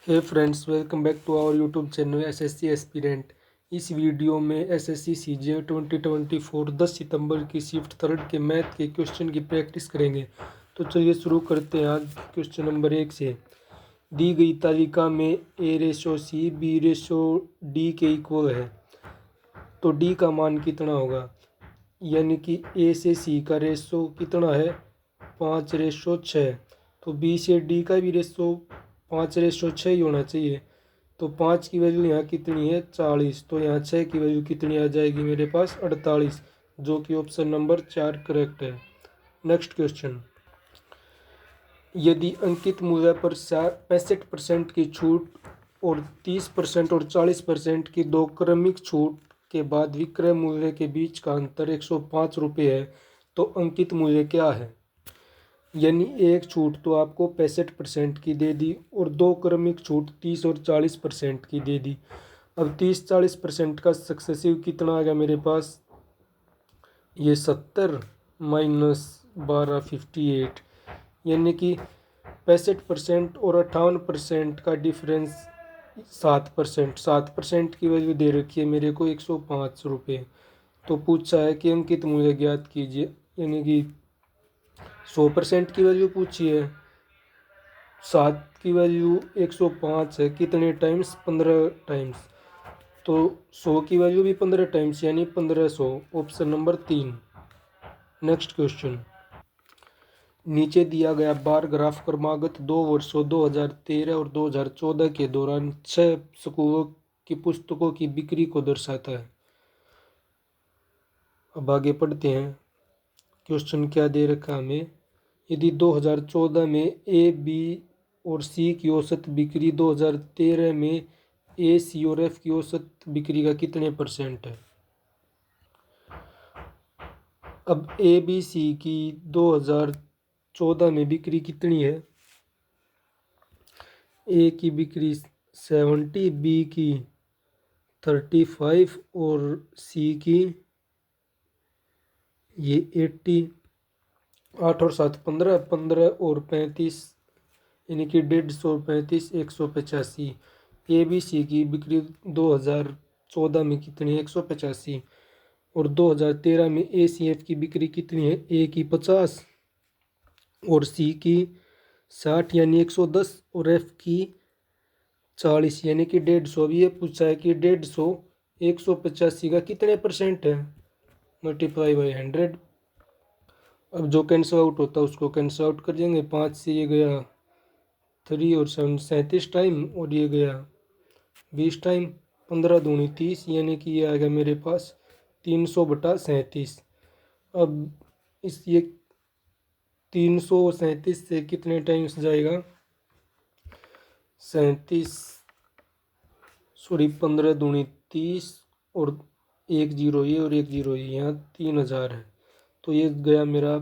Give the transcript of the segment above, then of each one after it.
Hey friends, welcome back to our YouTube channel SSC aspirant. इस video में SSC सीजे 2024 10 सितंबर की शिफ्ट थर्ड के मैथ के क्वेश्चन की प्रैक्टिस करेंगे। तो चलिए शुरू करते हैं आज क्वेश्चन नंबर 1 से। दी गई तालिका में a/c b/d के इक्वल है, तो d का मान कितना होगा। यानी कि a से c का रेशो कितना है 5/6, तो b से d का भी रेशो 5/6 ही होना चाहिए। तो 5 की वैल्यू यहाँ कितनी है 40, तो यहाँ 6 की वैल्यू कितनी आ जाएगी मेरे पास 48, जो कि ऑप्शन नंबर 4 करेक्ट है। Next question. यदि अंकित मूल्य पर 65% की छूट और 30% और 40% की दो क्रमिक छूट के बाद विक्रय मूल्य के बीच का अंतर 105 रुपये है, तो अंकित मूल्य क्या है। यानी एक छूट तो आपको 65% की दे दी और दो क्रमिक छूट 30 और 40% की दे दी। अब 30-40% का सक्सेसिव कितना आ गया मेरे पास, ये 70 माइनस 12 58, यानी कि 65% और 58% का डिफरेंस 7%। 7% की वैल्यू दे रखी है मेरे को 105 रुपये। तो पूछा है कि अंकित मूल्य ज्ञात कीजिए, यानी कि 100% की वैल्यू पूछी है। 7 की वैल्यू 105 है, कितने टाइम्स 15 टाइम्स, तो 100 की वैल्यू भी 15 टाइम्स यानी 1500, ऑप्शन नंबर 3। Next question. नीचे दिया गया बार ग्राफ क्रमागत 2 वर्षों 2013 और 2014 के दौरान 6 स्कूलों की पुस्तकों की बिक्री को दर्शाता है। अब आगे पढ़ते हैं। क्वेश्चन क्या दे रखा हमें। यदि 2014 में ए, बी और सी की औसत बिक्री 2013 में ए, सी और एफ की औसत बिक्री का कितने परसेंट है। अब ए, बी, सी की 2014 में बिक्री कितनी है। ए की बिक्री 70, बी की 35 और सी की ये 80। 8 और 7 15, 15 और 35 यानी कि 150, 185। ए बी सी की बिक्री 2014 में कितनी है 185, और 2013 में ए सी एफ की बिक्री कितनी है, ए की 50 और सी की 60 यानी 110 और एफ की 40 यानी कि 150। अभी ये पूछा है कि 150 185 का कितने परसेंट है, मल्टीप्लाई बाई 100। अब जो कैंसिल आउट होता है उसको कैंसिल आउट कर देंगे। 5 से ये गया 3 और 7 37 टाइम, और ये गया 20 टाइम। 15 दूनी 30, यानी कि ये आ गया मेरे पास 300/37। अब इस ये 337 से कितने टाइम्स जाएगा 37, सॉरी 15 दूनी 30 और एक जीरो ये और एक जीरो ये, यहाँ 3000 है, तो ये गया मेरा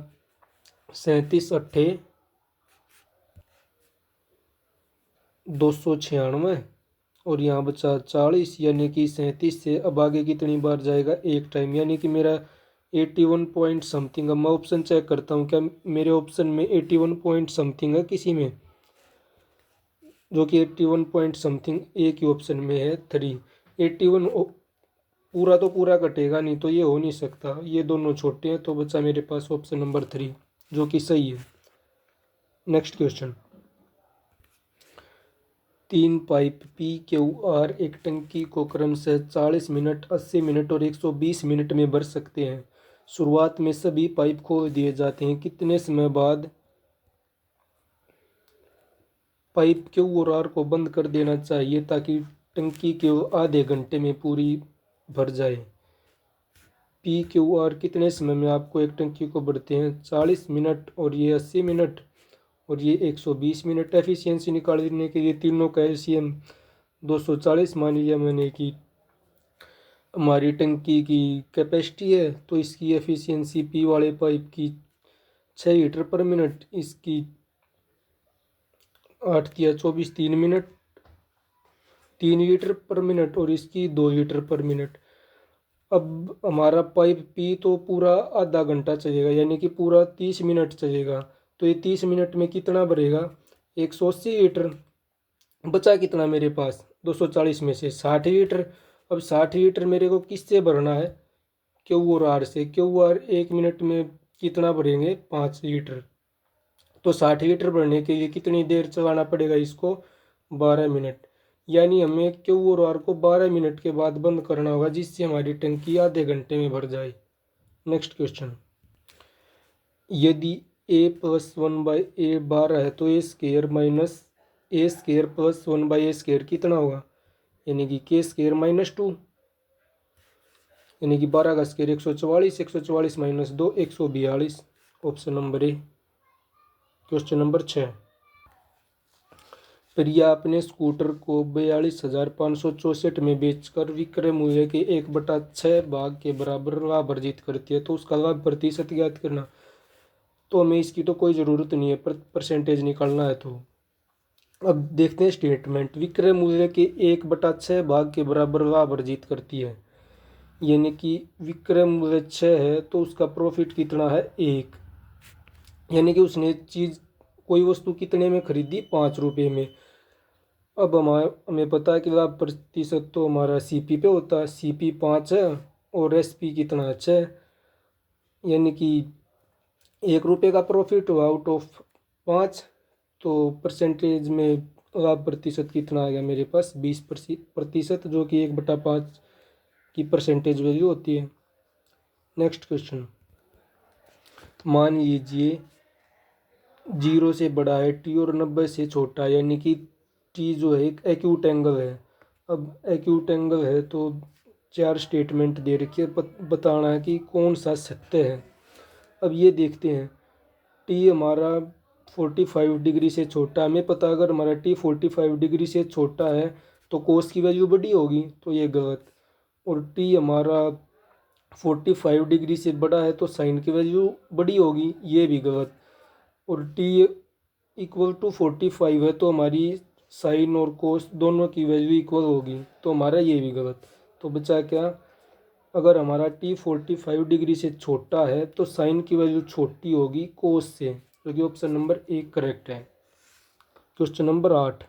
37 अट्ठे 296 और यहाँ बचा 40, यानी कि 37 से अब आगे कितनी बार जाएगा एक टाइम, यानी कि मेरा 81 पॉइंट समथिंग। अब मैं ऑप्शन चेक करता हूँ क्या मेरे ऑप्शन में 81 पॉइंट समथिंग है किसी में, जो कि 81 पॉइंट समथिंग एक ही ऑप्शन में है 3। 81 पूरा तो पूरा कटेगा नहीं, तो ये हो नहीं सकता, ये दोनों छोटे हैं, तो बचा मेरे पास ऑप्शन नंबर 3 जो कि सही है। Next question. 3 pipe P Q R एक टंकी को क्रमशः 40 मिनट, 80 मिनट और 120 मिनट में भर सकते हैं। शुरुआत में सभी पाइप खोल दिए जाते हैं, कितने समय बाद पाइप क्यू और आर को बंद कर देना चाहिए ताकि टंकी क्यू आधे घंटे में पूरी भर जाए। पी क्यू आर कितने समय में आपको एक टंकी को भरते हैं 40 मिनट और ये 80 मिनट और ये 120 मिनट। एफिशिएंसी निकालने के लिए तीनों का एलसीएम 240 मान लिया मैंने कि हमारी टंकी की कैपेसिटी है, तो इसकी एफिशिएंसी पी वाले पाइप की 6 लीटर पर मिनट, इसकी 8 या 24 3 मिनट 3 लीटर पर मिनट और इसकी 2 लीटर पर मिनट। अब हमारा पाइप पी तो पूरा आधा घंटा चलेगा, यानी कि पूरा 30 मिनट चलेगा, तो ये 30 मिनट में कितना भरेगा 180 लीटर। बचा कितना मेरे पास 240 में से 60 लीटर। अब 60 लीटर मेरे को किससे भरना है, क्यू और आर से। क्यू आर 1 मिनट में कितना भरेंगे 5 लीटर। तो 60 लीटर भरने के लिए कितनी देर चलाना पड़ेगा इसको, 12 मिनट। यानी हमें क्यू और आर को 12 मिनट के बाद बंद करना होगा, जिससे हमारी टंकी आधे घंटे में भर जाए। नेक्स्ट क्वेश्चन, यदि A plus one by A 12 है तो A square minus A square plus one by A square कितना होगा, यानी कि के स्केयर -2, यानी कि 12 का square 144, 144 minus 2 142। Option number A. Question number 6, प्रिया अपने स्कूटर को 42,564 में बेचकर विक्रय मूल्य के 1/6 भाग के बराबर लाभ अर्जित करती है, तो उसका लाभ प्रतिशत ज्ञात करना। तो हमें इसकी तो कोई ज़रूरत नहीं है, परसेंटेज निकालना है। तो अब देखते हैं स्टेटमेंट, विक्रय मूल्य के 1/6 भाग के बराबर लाभ अर्जित करती है, यानी कि विक्रय मूल्य 6 है तो उसका प्रॉफिट कितना है 1, यानी कि उसने चीज़ कोई वस्तु कितने में खरीदी 5 रुपये में। अब हमें पता है कि लाभ प्रतिशत तो हमारा सीपी पे होता है, सीपी 5 है और एसपी कितना है 6, यानी कि 1 रुपये का प्रॉफिट हुआ आउट ऑफ 5। तो परसेंटेज में लाभ प्रतिशत कितना आ गया मेरे पास 20%, जो कि 1/5 की परसेंटेज वैल्यू होती है। नेक्स्ट क्वेश्चन, मान लीजिए 0 से बड़ा है टी और 90 से छोटा है, यानी कि टी जो है एक एक्यूट एंगल है। अब एक्यूट एंगल है तो 4 स्टेटमेंट दे रखी है, बताना है कि कौन सा सत्य है। अब ये देखते हैं, टी हमारा 45 डिग्री से छोटा, हमें पता अगर हमारा टी 45 डिग्री से छोटा है तो कोस की वैल्यू बड़ी होगी, तो ये गलत। और टी हमारा 45 डिग्री से बड़ा है तो साइन की वैल्यू बड़ी होगी, ये भी गलत। और टी इक्वल टू 45 है तो हमारी साइन और कोस दोनों की वैल्यू इक्वल होगी, तो हमारा ये भी गलत। तो बचा क्या, अगर हमारा टी 45 डिग्री से छोटा है तो साइन की वैल्यू छोटी होगी कोस से, जो कि ऑप्शन नंबर 1 करेक्ट है। क्वेश्चन नंबर 8,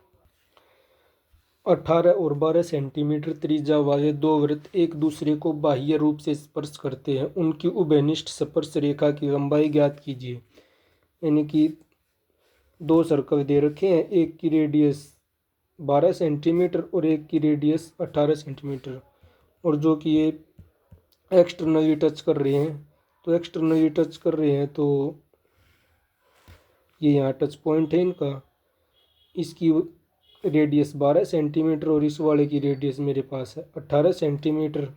18 और 12 सेंटीमीटर त्रिज्या वाले दो वृत्त एक दूसरे को बाह्य रूप से स्पर्श करते हैं, उनकी उभयनिष्ठ स्पर्श रेखा की लंबाई ज्ञात कीजिए। यानी कि दो सर्कल दे रखे हैं, एक की रेडियस 12 सेंटीमीटर और एक की रेडियस 18 सेंटीमीटर, और जो कि ये एक्सटर्नली टच कर रहे हैं। तो एक्सटर्नली टच कर रहे हैं तो ये यहाँ टच पॉइंट है इनका, इसकी रेडियस 12 सेंटीमीटर और इस वाले की रेडियस मेरे पास है 18 सेंटीमीटर।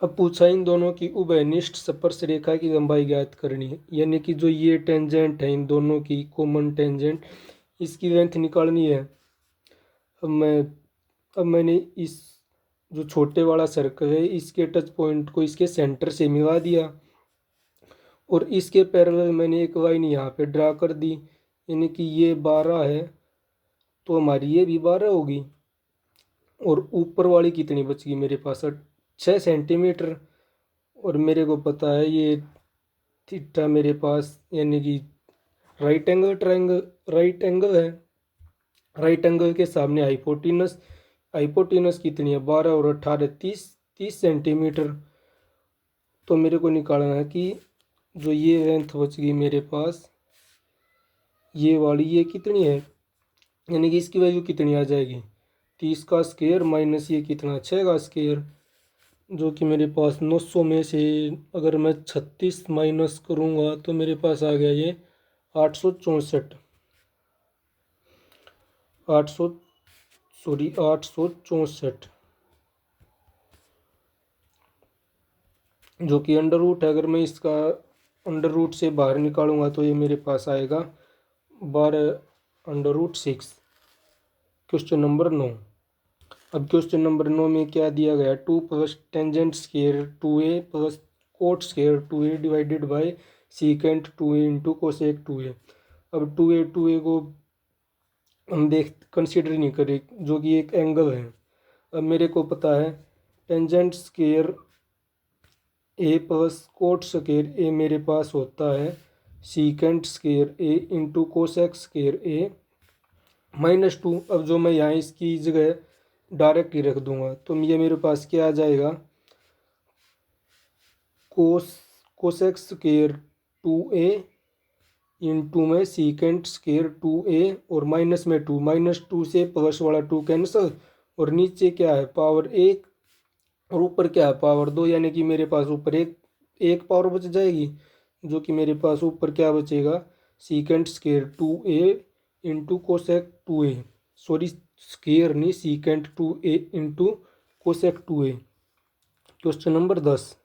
अब पूछा इन दोनों की उभयनिष्ठ स्पर्श रेखा की लंबाई ज्ञात करनी है, यानी कि जो ये टेंजेंट है इन दोनों की कॉमन टेंजेंट, इसकी लेंथ निकालनी है। अब मैंने इस जो छोटे वाला सर्कल है इसके टच पॉइंट को इसके सेंटर से मिला दिया, और इसके पैरेलल मैंने एक लाइन यहाँ पे ड्रा कर दी, यानी कि ये 12 है तो हमारी ये भी 12 होगी। और ऊपर वाली कितनी बच गई मेरे पास 6 सेंटीमीटर, और मेरे को पता है ये थीटा मेरे पास, यानी कि राइट एंगल है। राइट एंगल के सामने हाइपोटिनस, हाइपोटिनस कितनी है 12 और 18 30 सेंटीमीटर। तो मेरे को निकालना है कि जो ये लेंथ बच गई मेरे पास ये वाली, ये कितनी है, यानी कि इसकी वैल्यू कितनी आ जाएगी 30 का स्क्वायर माइनस ये कितना 6 का स्क्वायर, जो कि मेरे पास 900 में से अगर मैं 36 माइनस करूँगा तो मेरे पास आ गया ये 864 864, जो कि अंडर रूट है। अगर मैं इसका अंडर रूट से बाहर निकालूंगा तो ये मेरे पास आएगा 12√6। क्वेश्चन नंबर 9, अब क्वेश्चन नंबर 9 में क्या दिया गया, 2 plus tangent square 2a plus coat square 2a divided by secant 2a into cosec 2a। अब 2a को हम कंसिडर नहीं करें, जो कि एक एंगल है। अब मेरे को पता है टेंजेंट स्केयर ए प्लस कोट स्केयर ए मेरे पास होता है सीकेंट स्केयर ए इंटू कोसेक स्केयर ए -2। अब जो मैं यहाँ इसकी जगह डायरेक्ट ही रख दूंगा तो ये मेरे पास क्या आ जाएगा, कोसेक स्क्वेयर 2a इंटू में सीकेंट स्क्वेयर 2a और -2 से प्लस वाला 2 कैंसल, और नीचे क्या है पावर 1 और ऊपर क्या है पावर 2, यानी कि मेरे पास ऊपर एक एक पावर बच जाएगी, जो कि मेरे पास ऊपर क्या बचेगा, secant square 2a into cosec 2a, sorry square नहीं, secant 2a into cosec 2a। Question number 10,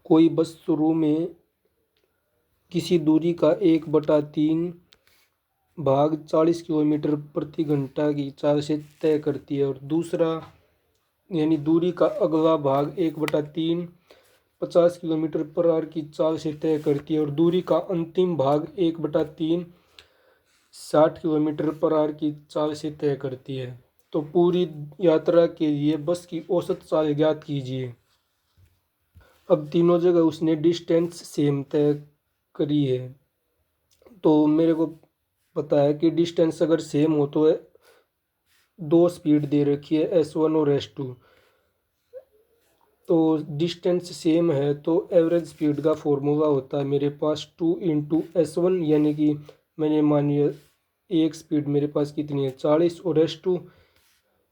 कोई वस्तु में किसी दूरी का 1/3 भाग 40 किलोमीटर प्रति घंटा की चाल से तय करती है, और दूसरा यानी दूरी का अगला भाग 1/3 50 किलोमीटर पर आवर की चाल से तय करती है, और दूरी का अंतिम भाग 1/3 60 किलोमीटर पर आवर की चाल से तय करती है। तो पूरी यात्रा के लिए बस की औसत चाल ज्ञात कीजिए। अब तीनों जगह उसने डिस्टेंस सेम तय करी है, तो मेरे को पता है कि डिस्टेंस अगर सेम हो तो है, दो स्पीड दे रखी है S1 और S2, तो डिस्टेंस सेम है तो एवरेज स्पीड का फॉर्मूला होता है मेरे पास 2 × S1, यानी कि मैंने मान लिया एक स्पीड मेरे पास कितनी है 40, और S2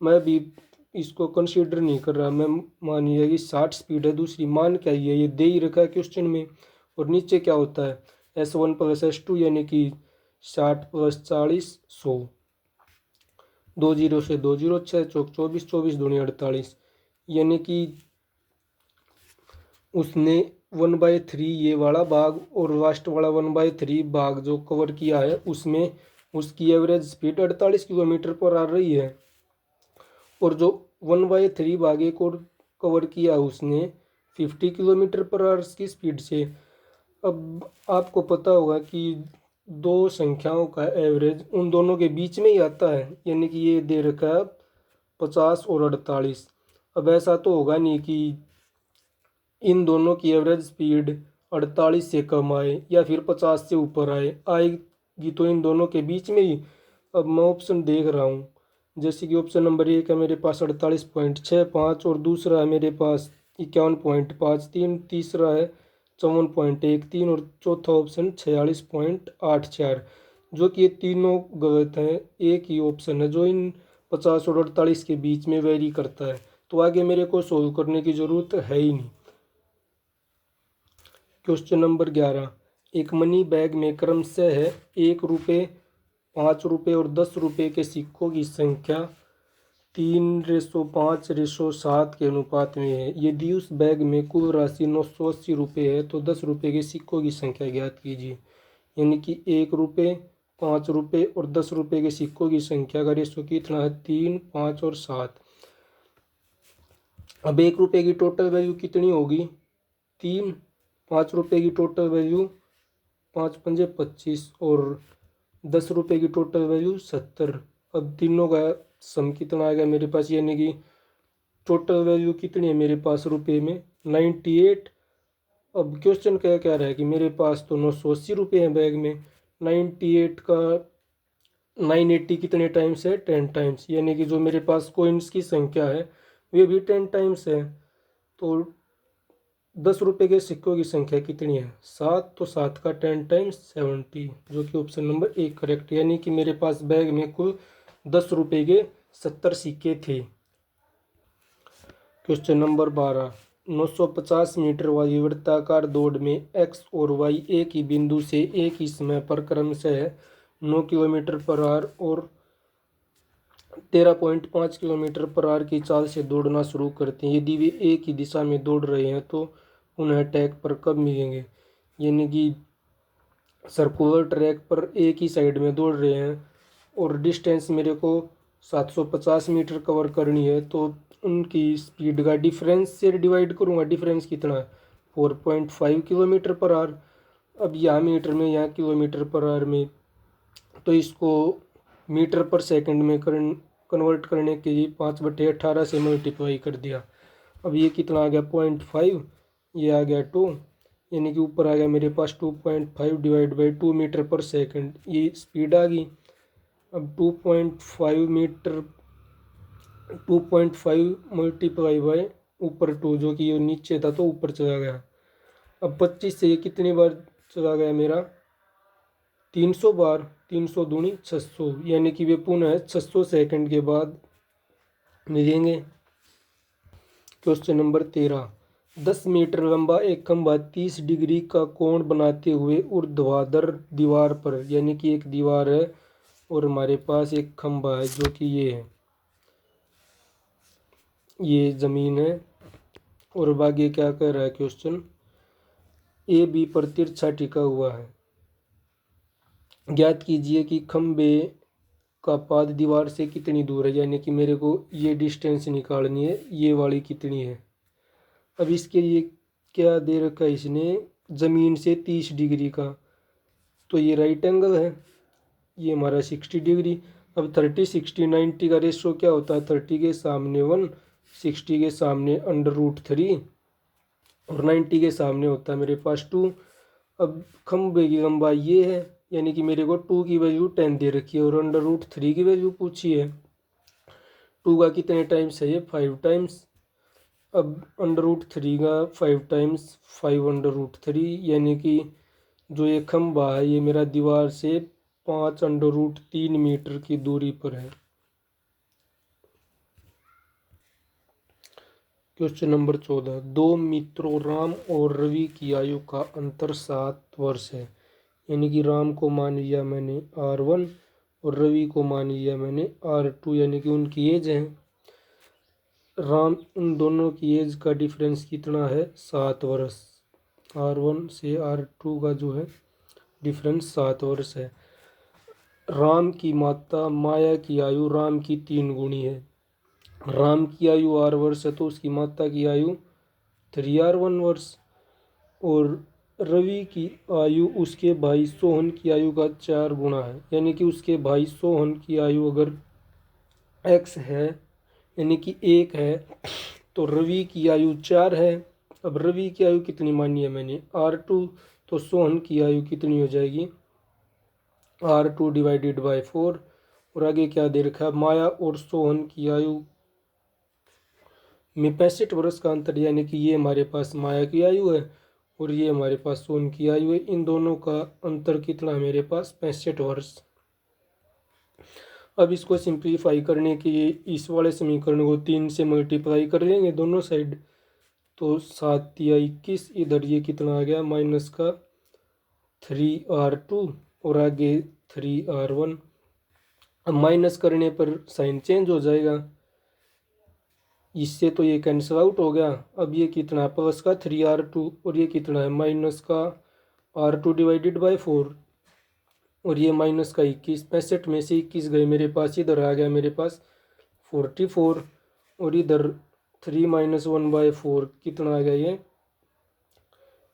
मैं भी इसको कंसीडर नहीं कर रहा, मैं मान लिया कि 60 स्पीड है दूसरी, मान क्या ये दे ही रखा है क्वेश्चन में। और नीचे क्या होता है S1 + S2 यानी कि 60 + 40 100, 2 जीरो से 2 जीरो, 6 चौक 24, 24 दूनी 48, यानी कि उसने 1/3 ये वाला भाग और लास्ट वाला 1/3 भाग जो कवर किया है उसमें उसकी एवरेज स्पीड 48 किलोमीटर पर आ रही है, और जो 1/3 भाग एक और कवर किया उसने 50 किलोमीटर पर आवर की स्पीड से। अब आपको पता होगा कि दो संख्याओं का एवरेज उन दोनों के बीच में ही आता है, यानी कि ये दे रखा है 50 और 48। अब ऐसा तो होगा नहीं कि इन दोनों की एवरेज स्पीड 48 से कम आए या फिर 50 से ऊपर आएगी तो इन दोनों के बीच में ही। अब मैं ऑप्शन देख रहा हूँ, जैसे कि ऑप्शन नंबर 1 है मेरे पास 48.65, और दूसरा है मेरे पास 51.53, तीसरा है 54.13, और चौथा ऑप्शन 46.84, जो कि ये तीनों गलत हैं। एक ही ऑप्शन है जो इन 50 और 48 के बीच में वेरी करता है, तो आगे मेरे को सोल्व करने की ज़रूरत है ही नहीं। क्वेश्चन नंबर 11, एक मनी बैग में क्रमशः 1 रुपये, 5 रुपये और 10 रुपये के सिक्कों की संख्या 3:5:7 के अनुपात में है। यदि उस बैग में कुल राशि 980 रुपये है तो 10 रुपये के सिक्कों की संख्या ज्ञात कीजिए। यानी कि 1 रुपये, 5 रुपये और 10 रुपये के सिक्कों की संख्या का रेशो कितना है 3, 5 और 7। अब 1 रुपये की टोटल वैल्यू कितनी होगी 3, 5 रुपये की टोटल वैल्यू 5 पंजे 25 और 10 रुपये की टोटल वैल्यू 70। अब तीनों का सम कितना आएगा मेरे पास, यानी कि टोटल वैल्यू कितनी है मेरे पास रुपये में 98। अब क्वेश्चन क्या क्या रहा है कि मेरे पास तो 980 रुपये हैं बैग में, 98 का 980 कितने टाइम्स है 10 टाइम्स, यानी कि जो मेरे पास कॉइन्स की संख्या है वे भी 10 टाइम्स है। तो 10 रुपये के सिक्कों की संख्या कितनी है 7, तो 7 का 10 टाइम्स 70, जो कि ऑप्शन नंबर 1 करेक्ट, यानी कि मेरे पास बैग में कुल 10 रुपये के 70 सिक्के थे। क्वेश्चन नंबर 12, 950 मीटर वाली वृत्ताकार दौड़ में एक्स और वाई एक ही बिंदु से एक ही समय पर क्रमशः 9 किलोमीटर पर आवर और 13.5 किलोमीटर पर आवर की चाल से दौड़ना शुरू करते हैं। यदि वे एक ही दिशा में दौड़ रहे हैं तो उन्हें ट्रैक पर कब मिलेंगे। यानी कि सर्कुलर ट्रैक पर एक ही साइड में दौड़ रहे हैं और डिस्टेंस मेरे को 750 मीटर कवर करनी है, तो उनकी स्पीड का डिफरेंस से डिवाइड करूँगा। डिफरेंस कितना है 4.5 किलोमीटर पर आवर। अब यहाँ मीटर में यहाँ किलोमीटर पर आवर में, तो इसको मीटर पर सेकंड में कन्वर्ट करने के लिए 5/18 से मल्टीप्लाई कर दिया। अब ये कितना आ गया 0.5, ये आ गया 2, यानी कि ऊपर आ गया मेरे पास 2.5 डिवाइड बाई 2 मीटर पर सेकंड, ये स्पीड आ गई। अब 2.5 मीटर 2.5 मल्टीप्लाई बाय ऊपर 2, जो कि ये नीचे था तो ऊपर चला गया। अब 25 से ये कितनी बार चला गया मेरा, 300 बार। 300 दूनी 600, यानी कि वे पुनः 600 सेकंड के बाद मिलेंगे। क्वेश्चन नंबर 13, 10 मीटर लंबा एक खंभा 30 डिग्री का कोण बनाते हुए ऊर्ध्वाधर दीवार पर, यानी कि एक दीवार है और हमारे पास एक खंभा है जो कि ये जमीन है। और आगे क्या कह रहा है क्वेश्चन, ए बी पर तिरछा टिका हुआ है। ज्ञात कीजिए कि खंभे का पाद दीवार से कितनी दूर है, यानी कि मेरे को ये डिस्टेंस निकालनी है, ये वाली कितनी है। अब इसके लिए क्या दे रखा है इसने, ज़मीन से 30 डिग्री का, तो ये राइट एंगल है, ये हमारा 60 डिग्री। अब 30 60 90 का रेशो क्या होता है, 30 के सामने 1, 60 के सामने √3 और 90 के सामने होता है मेरे पास 2। अब खंभे की लंबाई ये है, यानी कि मेरे को 2 की वैल्यू 10 दे रखी है और √3 की वैल्यू पूछी है। 2 का कितने टाइम्स है, ये 5 टाइम्स। अब √3 का 5 टाइम्स 5 √3, यानी कि जो ये खंभा है ये मेरा दीवार से 5 √3 मीटर की दूरी पर है। क्वेश्चन नंबर 14, 2 मित्रों राम और रवि की आयु का अंतर 7 वर्ष है, यानी कि राम को मान लिया मैंने R1 और रवि को मान लिया मैंने R2, यानी कि उनकी एज है। राम उन दोनों की एज का डिफरेंस कितना है, 7 वर्ष। R1 से R2 का जो है डिफरेंस 7 वर्ष है। राम की माता माया की आयु राम की 3 गुनी है। राम की आयु 8 वर्ष है तो उसकी माता की आयु 3R1 वर्ष। और रवि की आयु उसके भाई सोहन की आयु का 4 गुना है, यानी कि उसके भाई सोहन की आयु अगर x है, यानी कि 1 है, तो रवि की आयु 4 है। अब रवि की आयु कितनी मानी है मैंने, R2, तो सोहन की आयु कितनी हो जाएगी, R2 डिवाइडेड बाय 4। और आगे क्या दे रखा है, माया और सोहन की आयु में 65 वर्ष का अंतर, यानी कि ये हमारे पास माया की आयु है और ये हमारे पास सोहन की आयु है। इन दोनों का अंतर कितना है मेरे पास, 65 वर्ष। अब इसको सिंप्लीफाई करने के लिए इस वाले समीकरण को 3 से मल्टीप्लाई कर देंगे दोनों साइड, तो 7 या 21, इधर ये कितना आ गया माइनस का 3R2 और आगे 3R1। अब माइनस करने पर साइन चेंज हो जाएगा, इससे तो ये कैंसिल आउट हो गया। अब ये कितना है, प्लस का 3R2 और ये कितना है माइनस का R2 डिवाइडेड बाय 4 और ये माइनस का 21। 65 में से 21 गए मेरे पास, इधर आ गया मेरे पास 44 और इधर 3 - 1/4 कितना आ गया, ये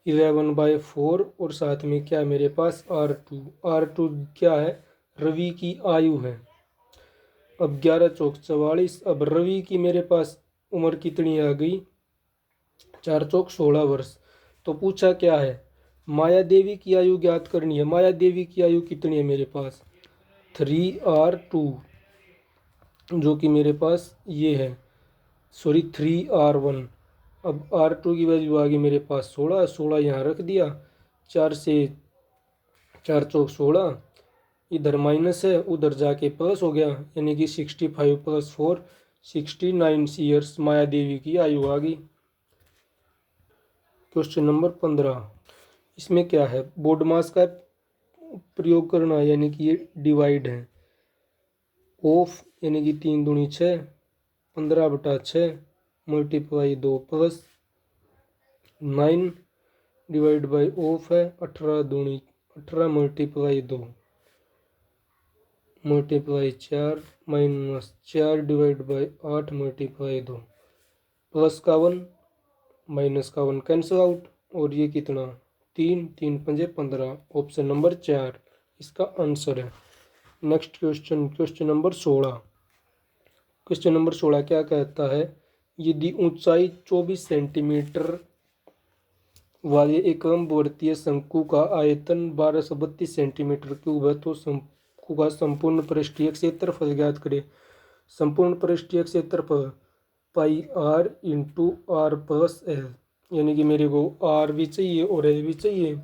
11/4 और साथ में क्या मेरे पास R2। R2 क्या है, रवि की आयु है। अब 11 चौक 44। अब रवि की मेरे पास उम्र कितनी आ गई, 4 चौक 16 वर्ष। तो पूछा क्या है, माया देवी की आयु ज्ञात करनी है। माया देवी की आयु कितनी है मेरे पास, 3R2, जो कि मेरे पास ये है, सॉरी 3R1। अब R2 की वैल्यू आ गई मेरे पास 16, 16 यहाँ रख दिया, 4 से 4 चौक 16, इधर माइनस है उधर जाके प्लस हो गया, यानी कि 65 + 4 69 ईयर्स माया देवी की आयु आ गई। क्वेश्चन नंबर 15, इसमें क्या है, बोर्ड मास का प्रयोग करना है, यानी कि ये डिवाइड है। ऑफ यानी कि 3 दूनी 6, 15/6 multiply 2 plus 9 divide by of है 18 दूनी 18 multiply 2 multiply 4 minus 4 divide by 8 multiply 2 plus का 1 माइनस का 1 कैंसिल आउट और ये कितना 3 3 पंजे 15। ऑप्शन नंबर 4 इसका आंसर है। Next question, question number 16। Question number 16 क्या कहता है, यदि ऊंचाई 24 सेंटीमीटर वाले एक लंबवर्तीय शंकु का आयतन 1232 सेंटीमीटर क्यूब है तो शंकु शंकु का संपूर्ण पृष्ठीय क्षेत्रफल ज्ञात करें। संपूर्ण पृष्ठीय क्षेत्रफल pi R into R plus L, यानी कि मेरे को आर भी चाहिए और एल भी चाहिए।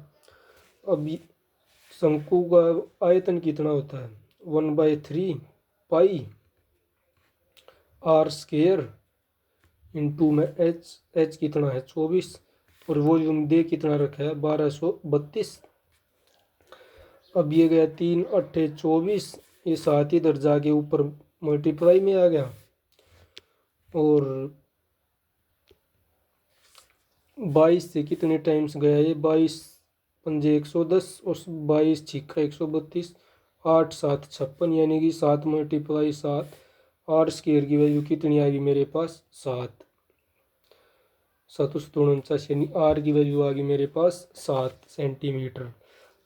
अब शंकु का आयतन कितना होता है, 1/3 पाई आर स्क्वेयर इंटू में एच कितना है 24, और वॉल्यूम दे कितना रखा है 1232। अब ये गया 3 अट्ठे 24, ये 7 इधर जाके ऊपर मल्टीप्लाई में आ गया, और 22 से कितने टाइम्स गया ये 22 पंजे 110 और 22 छिक्का 132, 8 7 56, यानी कि 7 × 7 आर स्क्वायर की वैल्यू कितनी आ गई मेरे पास 7, 7 49, यानी आर की वैल्यू आ गई मेरे पास 7 सेंटीमीटर।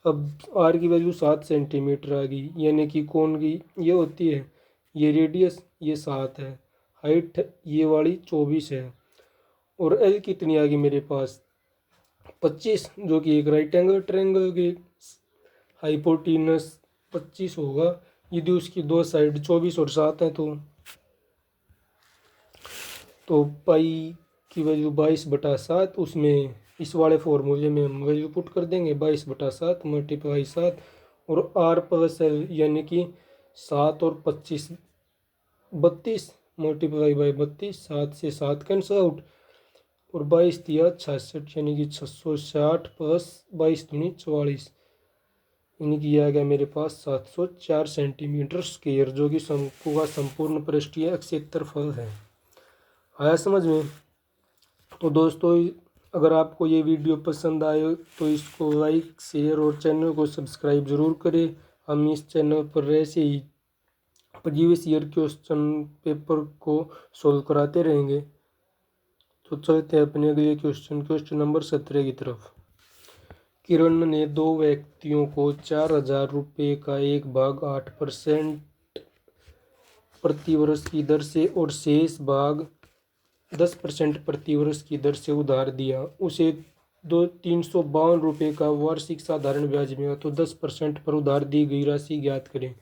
अब आर की वैल्यू 7 सेंटीमीटर आ गई, यानी कि कौन की ये होती है, ये रेडियस ये 7 है, हाइट ये वाली 24 है, और एल कितनी आ गई मेरे पास 25, जो कि एक राइट एंगल ट्रायंगल की हाइपोटेनस 25 होगा। यदि उसकी दो साइड 24 और 7 है तो पाई की वैल्यू 22/7, उसमें इस वाले फॉर्मूले में हम वैल्यू पुट कर देंगे 22/7 × 7, और आर प्लस एल यानी कि 7 और 25 32 × 32, 7 से 7 कैंसिल आउट, और 22 दिया 66, यानी कि 660 प्लस 22 दूनी 44, यानी कि यह आ गया मेरे पास 704 सेंटीमीटर स्क्वायर, जो कि शंकु का संपूर्ण पृष्ठीय क्षेत्रफल है। आया समझ में? तो दोस्तों, अगर आपको ये वीडियो पसंद आए तो इसको लाइक शेयर और चैनल को सब्सक्राइब जरूर करें। हम इस चैनल पर ऐसे ही प्रीवियस ईयर क्वेश्चन पेपर को सॉल्व कराते रहेंगे। तो चलते हैं अपने अगले क्वेश्चन नंबर 17 की तरफ। किरण ने दो व्यक्तियों को 4,000 रुपये का 1/8% प्रतिवर्ष की दर से और शेष भाग 10% प्रतिवर्ष की दर से उधार दिया। उसे 352 रुपये का वार्षिक साधारण ब्याज मिला, तो 10% पर उधार दी गई राशि ज्ञात करें।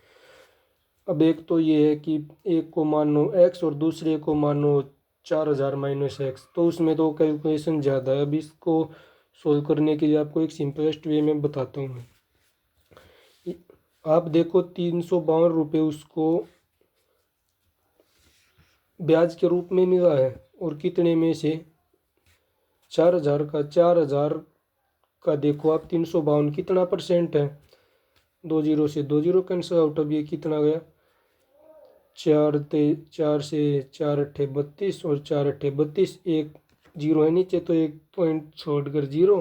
अब एक तो ये है कि एक को मानो x और दूसरे को मानो 4,000 - x, तो उसमें तो कैलकुलेशन ज़्यादा है। अब इसको सोल्व करने के लिए आपको एक सिंपलेस्ट वे में बताता हूँ मैं। आप देखो 352 रुपये उसको ब्याज के रूप में मिला है, और कितने में से 4,000 का देखो आप 352 कितना परसेंट है, 2 जीरो से 2 जीरो कैंसिल आउट। अब ये कितना गया 4 से 4 अट्ठे 32 और 4 अट्ठे 32, एक जीरो है नीचे तो एक पॉइंट छोड़कर जीरो।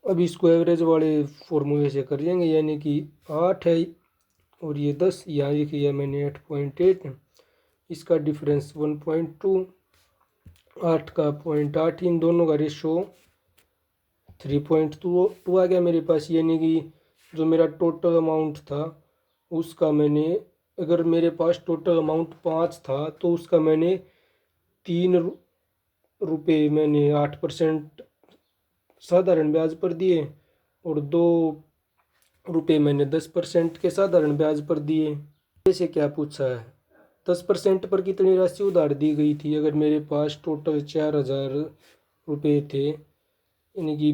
अब इसको एवरेज वाले फॉर्मूले से कर लेंगे, यानी कि 8 है और ये 10, यहाँ लिख लिया मैंने 8.8, इसका डिफरेंस 1.2, 8 का 0.8, इन दोनों का रेशो 3.2 आ गया मेरे पास। यानी कि जो मेरा टोटल अमाउंट था उसका मैंने, अगर मेरे पास टोटल अमाउंट 5 था तो उसका मैंने 3 रुपये मैंने 8% साधारण ब्याज पर दिए, और 2 रुपये मैंने 10% के साधारण ब्याज पर दिए। जैसे क्या पूछा है 10% पर कितनी राशि उधार दी गई थी। अगर मेरे पास टोटल 4,000 रुपये थे, यानी कि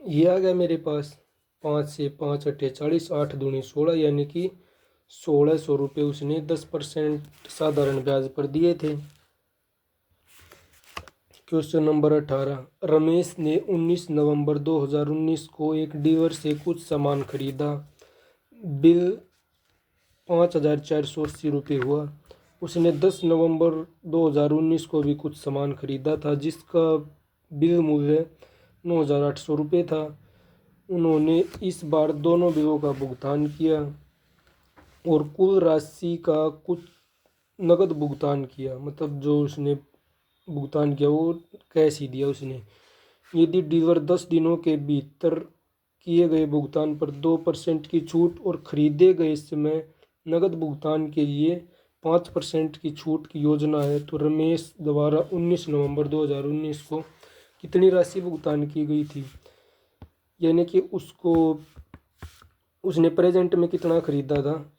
ये आ गया मेरे पास 5 से 5 अट्ठे 40, 8 दूनी 16, यानी कि 1,600 रुपये उसने 10% साधारण ब्याज पर दिए थे। Question number 18। रमेश ने 19 नवंबर 2019 को एक डीलर से कुछ सामान खरीदा। बिल 5,480 रुपये हुआ। उसने 10 नवंबर 2019 को भी कुछ सामान खरीदा था जिसका बिल मूल्य 9,800 रुपये था। उन्होंने इस बार दोनों बिलों का भुगतान किया और कुल राशि का कुछ नकद भुगतान किया, मतलब जो उसने भुगतान किया वो कैश ही दिया उसने। यदि डीलर 10 दिनों के भीतर किए गए भुगतान पर 2% की छूट और खरीदे गए समय नकद भुगतान के लिए 5% की छूट की योजना है, तो रमेश द्वारा 19 नवंबर 2019 को कितनी राशि भुगतान की गई थी। यानी कि उसने प्रेजेंट में कितना खरीदा था,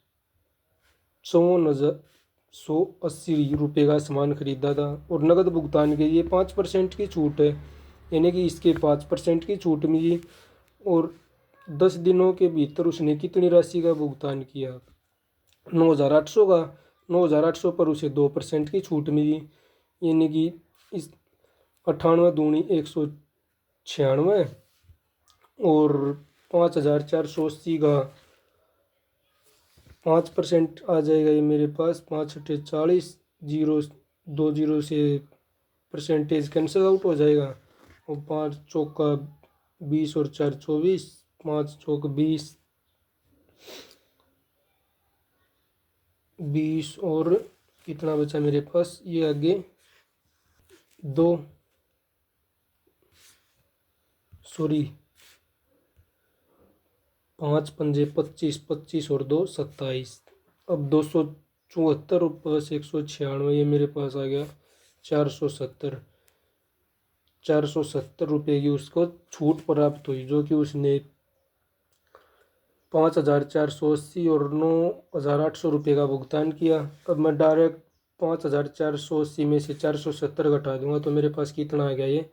180 का सामान खरीदा था, और नकद भुगतान के लिए 5% की छूट है, यानी कि इसके 5% की छूट मिली। और 10 दिनों के भीतर उसने कितनी राशि का भुगतान किया, 9,800 का। 9,800 पर उसे 2% की छूट मिली, यानी कि इस 98 दूनी 196, और 5,480 का 5% आ जाएगा ये मेरे पास, 5×8 = 40, जीरो 2 जीरो से परसेंटेज कैंसिल आउट हो जाएगा, और 5 चौका 20 और 4 24, 5 चौक 20, 20 और कितना बचा मेरे पास, ये आगे 2, सॉरी 5×5 = 25, 25 और 2 27। अब 274 प्लस 196, ये मेरे पास आ गया 470। 470 रुपये की उसको छूट प्राप्त हुई, जो कि उसने 5,480 और 9,800 का भुगतान किया। अब मैं डायरेक्ट 5,480 में से 470 घटा दूंगा, तो मेरे पास कितना आ गया, ये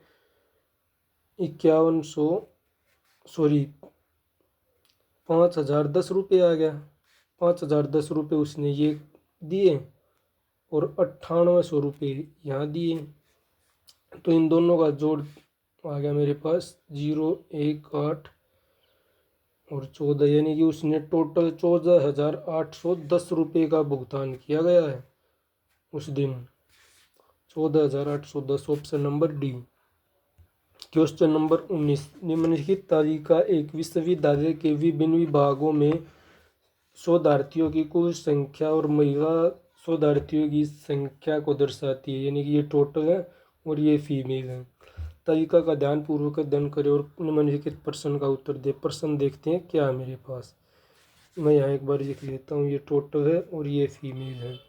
5100, सॉरी 5,010 आ गया। 5,010 उसने ये दिए, और 9800 यहाँ दिए, तो इन दोनों का जोड़ आ गया मेरे पास 018 और 14, यानी कि उसने टोटल 14,810 का भुगतान किया गया है उस दिन। 14,810, option number D. Question number 19, निम्नलिखित तालिका एक विश्वविद्यालय के विभिन्न विभागों में शोधार्थियों की कुल संख्या और महिला शोधार्थियों की संख्या को दर्शाती है, यानी कि ये टोटल है और ये फीमेल है। तालिका का ध्यानपूर्वक अध्ययन करें और निम्नलिखित प्रश्न का उत्तर दे। प्रश्न देखते हैं क्या है मेरे पास, मैं यहाँ एक बार लिख लेता हूँ, ये टोटल है और ये फीमेल है।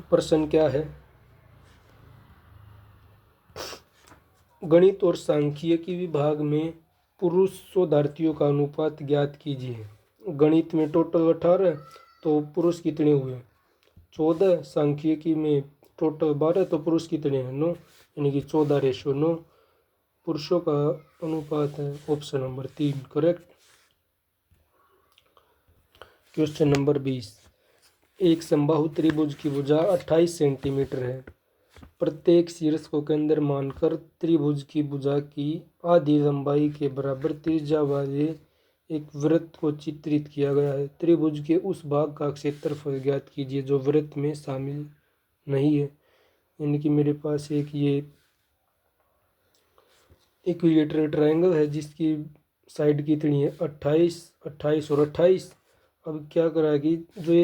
प्रश्न क्या है, गणित और सांख्यिकी विभाग में पुरुष शोधार्थियों का अनुपात ज्ञात कीजिए। गणित में टोटल 18, तो पुरुष कितने हुए, 14। सांख्यिकी में टोटल 12, तो पुरुष कितने हैं, 9, यानी कि 14:9 पुरुषों का अनुपात है। Option number 3 correct. Question number 20, एक समबाहु त्रिभुज की भुजा 28 सेंटीमीटर है। प्रत्येक शीर्ष को केंद्र मानकर त्रिभुज की भुजा की आधी लंबाई के बराबर त्रिज्या वाले एक वृत्त को चित्रित किया गया है। त्रिभुज के उस भाग का क्षेत्रफल ज्ञात कीजिए जो वृत्त में शामिल नहीं है, यानी कि मेरे पास एक ये इक्विलेटरल ट्रायंगल है जिसकी साइड कितनी है, 28, 28 और 28। अब क्या करा कि जो ये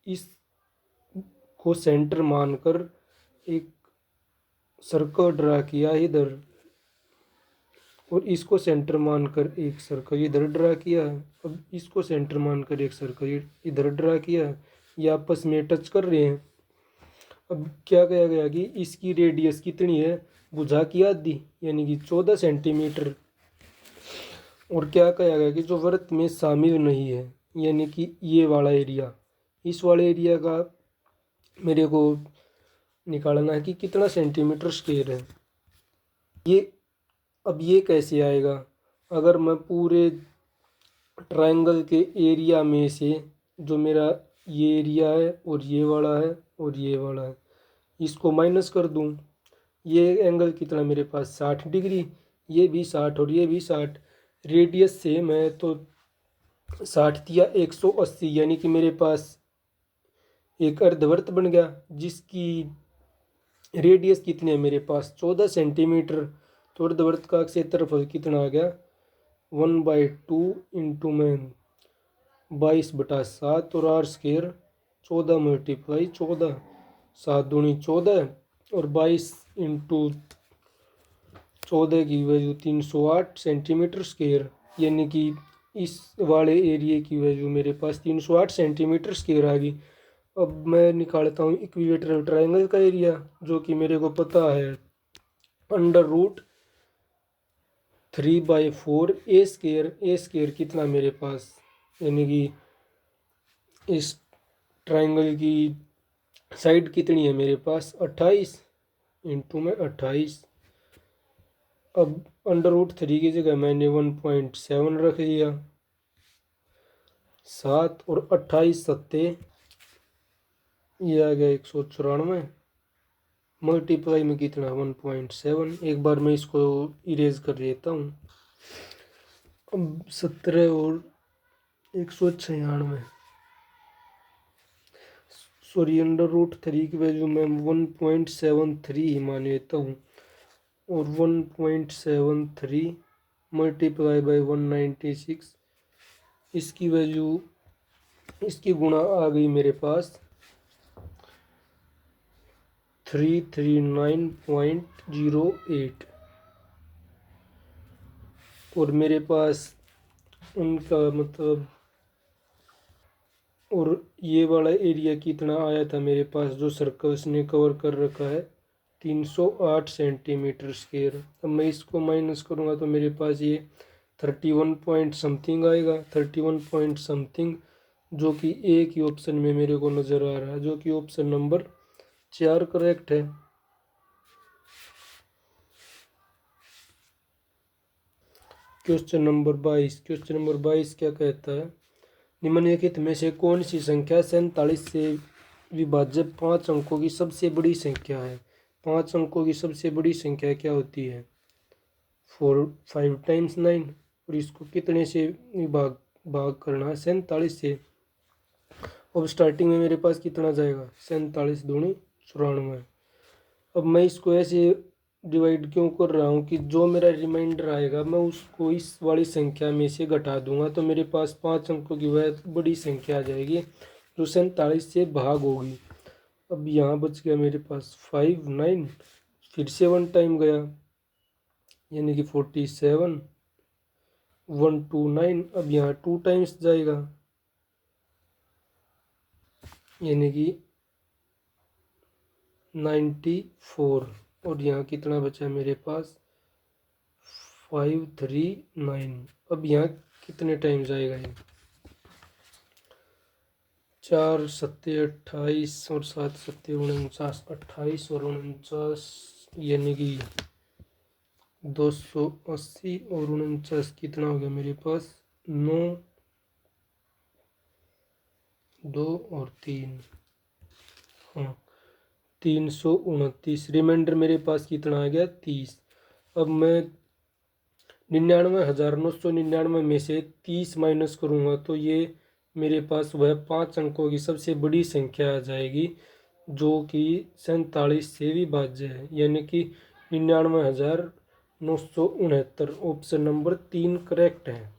इस को सेंटर मानकर एक सर्कल ड्रा किया इधर, और इसको सेंटर मानकर एक सर्कल इधर ड्रा किया है। अब इसको सेंटर मानकर एक सर्कल इधर ड्रा किया है, ये आपस में टच कर रहे हैं। अब क्या कहा गया कि इसकी रेडियस कितनी है, भुजा की आधी, यानी कि 14 सेंटीमीटर। और क्या कहा गया कि जो वृत्त में शामिल नहीं है, यानी कि ये वाला एरिया, इस वाले एरिया का मेरे को निकालना है कि कितना सेंटीमीटर स्क्वायर है। ये अब ये कैसे आएगा, अगर मैं पूरे ट्रायंगल के एरिया में से जो मेरा ये एरिया है और ये वाला है और ये वाला है, इसको माइनस कर दूं, ये एंगल कितना मेरे पास 60 डिग्री, ये भी 60 और ये भी 60। रेडियस से मैं तो 60 दिया 180, यानी कि मेरे पास एक अर्धवृत्त बन गया जिसकी रेडियस कितनी है मेरे पास 14 सेंटीमीटर। तो अर्धवृत्त का क्षेत्रफल कितना आ गया, 1/2 इंटू में 22/7 और आर स्क्वायर 14 × 14, 7 दूनी 14 और 22 इंटू 14 की वैल्यू 308 सेंटीमीटर स्क्वायर, यानी कि इस वाले एरिया की वैल्यू मेरे पास 308 सेंटीमीटर स्क्वायर आ गई। अब मैं निकालता हूँ इक्विलेटरल ट्रायंगल का एरिया, जो कि मेरे को पता है अंडर रूट 3/4 ए स्केयर कितना मेरे पास, यानी कि इस ट्राइंगल की साइड कितनी है मेरे पास 28 इंटू में 28। अब अंडर रूट 3 की जगह मैंने 1.7 रख दिया, 7 और 28 सत्ते, ये आ गया 194, मल्टीप्लाई में कितना 1.7। एक बार मैं इसको इरेज कर देता हूँ। अब 17 और 196, सॉरी अंडर रूट 3 की वैल्यू मैं 1.73 ही मान लेता हूँ, और 1.73 मल्टीप्लाई बाई 196, इसकी वैल्यू, इसकी गुणा आ गई मेरे पास 339.08, और मेरे पास उनका मतलब, और ये वाला एरिया कितना आया था मेरे पास जो सर्कल्स ने कवर कर रखा है 308 सेंटीमीटर स्क्वायर। अब मैं इसको माइनस करूँगा तो मेरे पास ये 31 पॉइंट समथिंग आएगा, 31 पॉइंट समथिंग, जो कि एक ही ऑप्शन में मेरे को नज़र आ रहा है, जो कि ऑप्शन नंबर 4 करेक्ट है। क्वेश्चन नंबर 22 क्या कहता है, निम्नलिखित में से कौन सी संख्या 47 से विभाज्य 5 अंकों की सबसे बड़ी संख्या है। 5 अंकों की सबसे बड़ी संख्या क्या होती है 5 टाइम्स 9, और इसको कितने से भाग करना है 47 से। अब स्टार्टिंग में मेरे पास कितना जाएगा 47 दूनी 94। अब मैं इसको ऐसे डिवाइड क्यों कर रहा हूँ कि जो मेरा रिमाइंडर आएगा मैं उसको इस वाली संख्या में से घटा दूंगा, तो मेरे पास 5 अंकों की वह बड़ी संख्या आ जाएगी जो 47 से भाग होगी। अब यहाँ बच गया मेरे पास 5 9, फिर से 1 टाइम गया यानी कि 47 129, अब यहाँ 2 टाइम्स जाएगा यानी कि 94, और यहाँ कितना बचा मेरे पास 539। अब यहाँ कितने टाइम्स आएगा ये 4 सत्ते 28 और 7 सत्ते 49, 28 और 49 यानी कि 280, और 49 कितना हो गया मेरे पास 9 2 और 3, हाँ 329। रिमाइंडर मेरे पास कितना आ गया 30। अब मैं 99,999 में से 30 माइनस करूँगा तो ये मेरे पास वह 5 अंकों की सबसे बड़ी संख्या आ जाएगी जो कि 47 से विभाज्य है, यानी कि 99,969। ऑप्शन नंबर 3 करेक्ट है।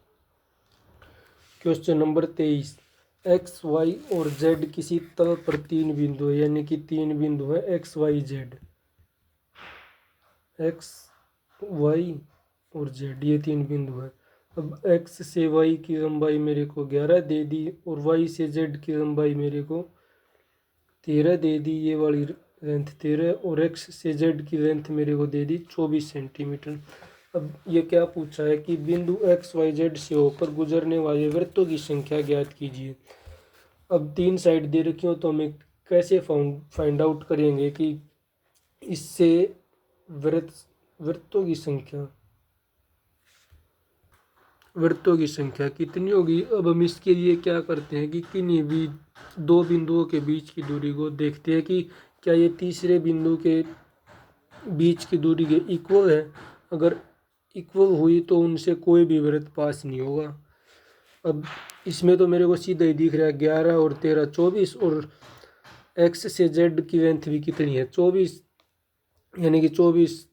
क्वेश्चन नंबर 23, एक्स वाई और जेड किसी तल पर 3 बिंदु है, यानी कि 3 बिंदु है x y z, x Y और जेड ये 3 बिंदु है। अब एक्स से वाई की लंबाई मेरे को 11 दे दी, और वाई से जेड की लंबाई मेरे को 13 दे दी, ये वाली लेंथ 13, और एक्स से जेड की लेंथ मेरे को दे दी 24 सेंटीमीटर। अब ये क्या पूछा है कि बिंदु एक्स वाई जेड से होकर गुजरने वाले वृत्तों की संख्या ज्ञात कीजिए। अब 3 साइड दे रखी हो तो हमें कैसे फाइंड आउट करेंगे कि इससे वृत्तों की संख्या कितनी होगी। अब हम इसके लिए क्या करते हैं कि किन्हीं भी 2 बिंदुओं के बीच की दूरी को देखते हैं कि क्या ये तीसरे बिंदु के बीच की दूरी के इक्वल है। अगर इक्वल हुई तो उनसे कोई भी वृत्त पास नहीं होगा। अब इसमें तो मेरे को सीधा ही दिख रहा है 11 और 13 24, और एक्स से जेड की लेंथ भी कितनी है 24, यानी कि 24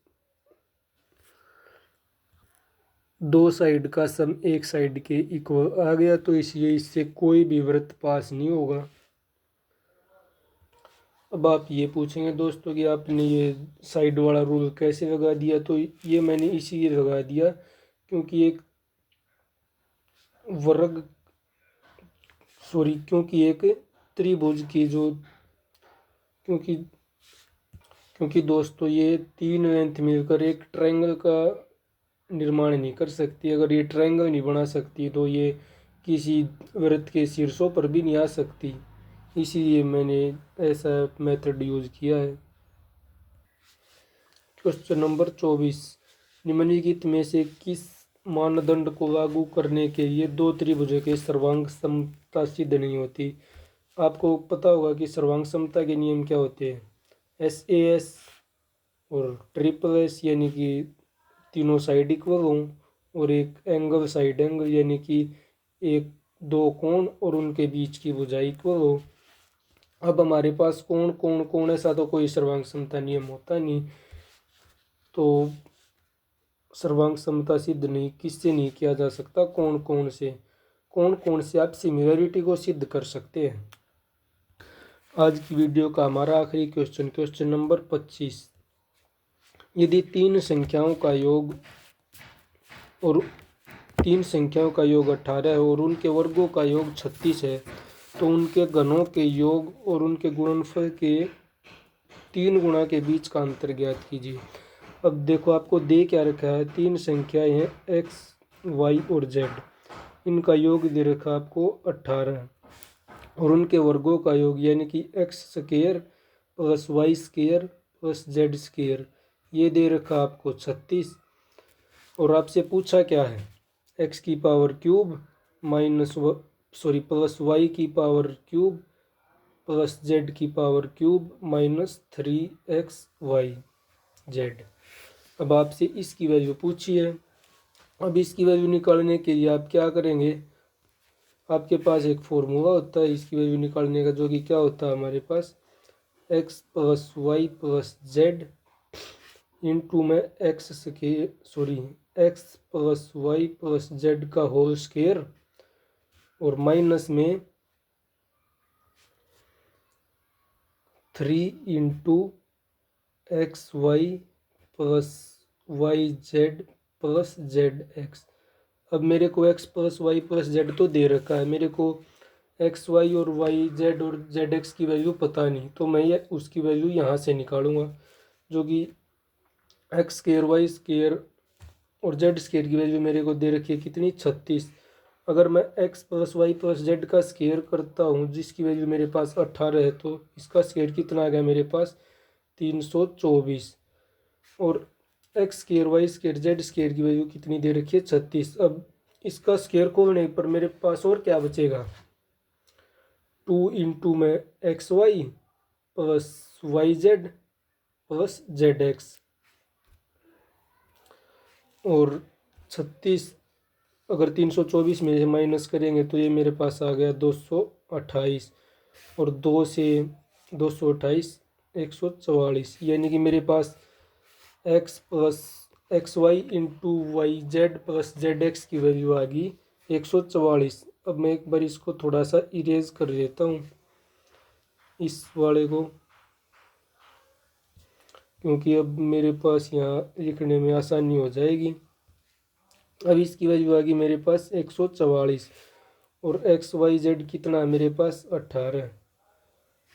दो साइड का सम एक साइड के इक्वल आ गया, तो इसलिए इससे कोई भी वृत्त पास नहीं होगा। अब आप ये पूछेंगे दोस्तों कि आपने ये साइड वाला रूल कैसे लगा दिया, तो ये मैंने इसीलिए लगा दिया क्योंकि वर्ग क्योंकि एक त्रिभुज की जो क्योंकि क्योंकि दोस्तों ये 3 लेंथ मिलकर एक ट्रायंगल का निर्माण नहीं कर सकती। अगर ये ट्रायंगल नहीं बना सकती तो ये किसी वृत्त के शीर्षों पर भी नहीं आ सकती। इसीलिए मैंने ऐसा मेथड यूज़ किया है। क्वेश्चन नंबर 24, निम्नलिखित में से किस मानदंड को लागू करने के लिए दो त्रिभुजों के सर्वांग समता सिद्ध नहीं होती। आपको पता होगा कि सर्वांग समता के नियम क्या होते हैं। SAS और ट्रिपल एस यानी कि तीनों साइड इक्वल हों, और एक एंगल साइड एंगल यानी कि एक दो कोण और उनके बीच की भुजाएं इक्वल हो। अब हमारे पास कोण कोण कोण ऐसा तो कोई सर्वांग समता नियम होता नहीं, तो सर्वांग समता सिद्ध नहीं किससे नहीं किया जा सकता, कोण कोण से। कोण कोण से आप सिमिलरिटी को सिद्ध कर सकते हैं। आज की वीडियो का हमारा आखिरी क्वेश्चन, क्वेश्चन नंबर 25, यदि तीन संख्याओं का योग 18 है और उनके वर्गों का योग 36 है, तो उनके घनों के योग और उनके गुणनफल के 3 गुणा के बीच का अंतर ज्ञात कीजिए। अब देखो आपको दे क्या रखा है, तीन संख्याएं हैं x, y और z। इनका योग दे रखा आपको 18 और उनके वर्गों का योग यानी कि x square plus y square plus z square ये दे रखा आपको 36। और आपसे पूछा क्या है, x की पावर क्यूब प्लस वाई की पावर क्यूब प्लस जेड की power cube minus 3xy z। अब आपसे इसकी वैल्यू पूछी है। अब इसकी वैल्यू निकालने के लिए आप क्या करेंगे, आपके पास एक फॉर्मूला होता है इसकी वैल्यू निकालने का, जो कि क्या होता है हमारे पास x plus Y plus Z into में X plus Y plus Z का होल स्क्वायर और माइनस में 3 into X Y plus Y Z plus Z X. अब मेरे को x plus Y plus Z तो दे रखा है, मेरे को एक्स वाई और वाई जेड और जेड एक्स की वैल्यू पता नहीं, तो मैं ये उसकी वैल्यू यहाँ से निकालूंगा, जो कि एक्स स्क्वायर वाई स्क्वायर और जेड स्क्वायर की वैल्यू मेरे को दे रखी है कितनी 36। अगर मैं x plus Y plus Z का स्क्वायर करता हूँ जिसकी वैल्यू मेरे पास 18 है, तो इसका स्क्वायर कितना आ गया मेरे पास 324। और x square y square z square की वैल्यू कितनी दे रखी है 36। अब इसका स्क्वायर खोलने पर मेरे पास और क्या बचेगा, 2 इंटू में x Y plus Y Z plus Z x और 36। अगर 324 में से माइनस करेंगे तो ये मेरे पास आ गया 228 और 2 से 228 144, यानी कि मेरे पास x plus x y into y Z plus Z x की वैल्यू आ गई 144। अब मैं एक बार इसको थोड़ा सा इरेज कर देता हूँ इस वाले को, क्योंकि अब मेरे पास यहाँ लिखने में आसानी हो जाएगी। अब इसकी वैल्यू आ गई मेरे पास 144 और एक्स वाई जेड कितना है मेरे पास 18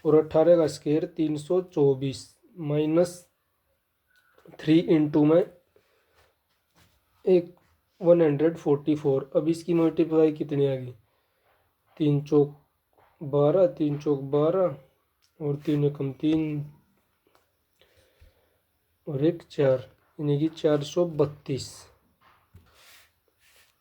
और 18 का स्क्वायर 324 माइनस 3 इंटू में 144। अब इसकी मल्टीप्लाई कितनी आ गई, 3 चौक 12, 3 चौक 12 और 3 एकम 3 और 1 4, यानी कि 432।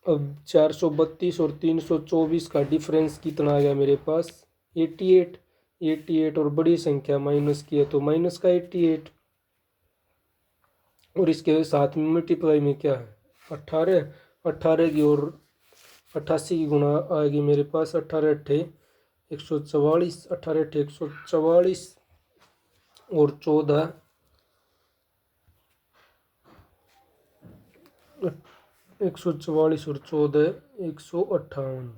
अब 432 और 324 का डिफरेंस कितना आ गया मेरे पास 88 और बड़ी संख्या माइनस की है तो माइनस का 88 और इसके साथ में मल्टीप्लाई में क्या है 18 की और 88 की गुणा आएगी मेरे पास 18 अट्ठे 144, 18 अट्ठे 144 और 14 144 और 14 158।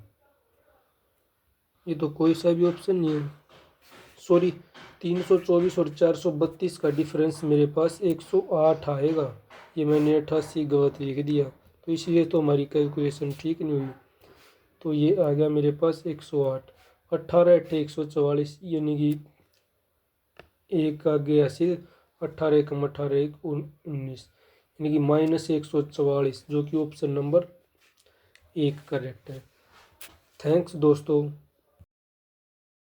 ये तो कोई सा भी ऑप्शन नहीं है, सॉरी 324 और 432 का डिफरेंस मेरे पास 108 आएगा। ये मैंने 88 गलत लिख दिया, तो इसलिए तो हमारी कैलकुलेशन ठीक नहीं हुई। तो ये आ गया मेरे पास 108, 18 अट्ठे 144, यानी कि एक आ गया हासिल 18 एकम 18 एक 19, यानी कि -144, जो कि ऑप्शन नंबर 1 करेक्ट है। थैंक्स दोस्तों।